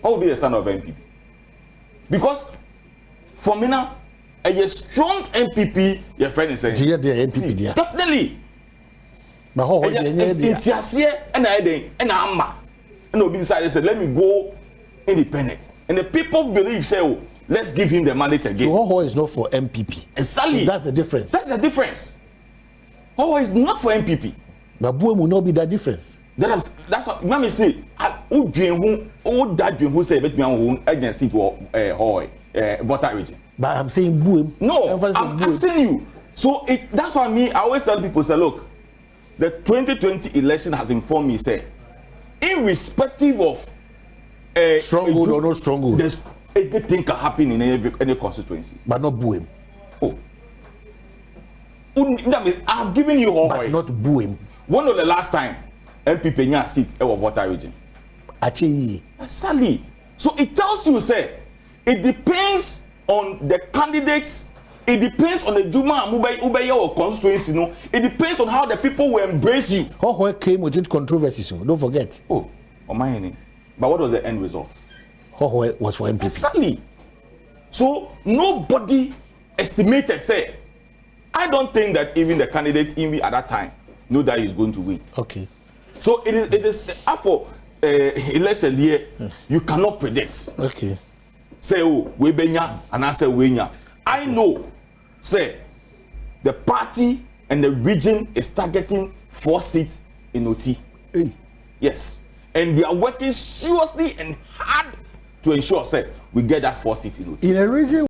what will be the stand of NPP? Because for me now, a strong NPP, your friend is saying, NPP, definitely. But how and nobody decided said, let me go independent. And the people believe, say, oh, let's give him the mandate again. So Hoho is not for MPP. Exactly. So that's the difference. That's the difference. Hoho is not for MPP. But Buem will not be that difference. That's what Mammy say. Who dream who say bet me on agency to voter region. But I'm saying Buem. No, I'm saying you. So that's why I always tell people, say, look, the 2020 election has informed me, say, irrespective of stronghold or no stronghold, there's anything can happen in any constituency. But not Buem. Oh. That means I've given you all. But not Buem. When was the last time NPP nya seat in voter region? Actually. Exactly. So it tells you, say, it depends on the candidates. It depends on the Juma Ubaya or constituency. No, it depends on how the people will embrace you. How came with controversies? Don't forget. Oh, my name. But what was the end result? How was for MPP. Exactly. So nobody estimated. Say, I don't think that even the candidate even at that time know that he's going to win. Okay. So it is after election year, you cannot predict. Okay. Say, oh, we benya and I say we nya. I know, say, the party and the region is targeting 4 seats in Oti. Hey. Yes. And they are working seriously and hard to ensure, say, we get that 4 seats in Oti. In a region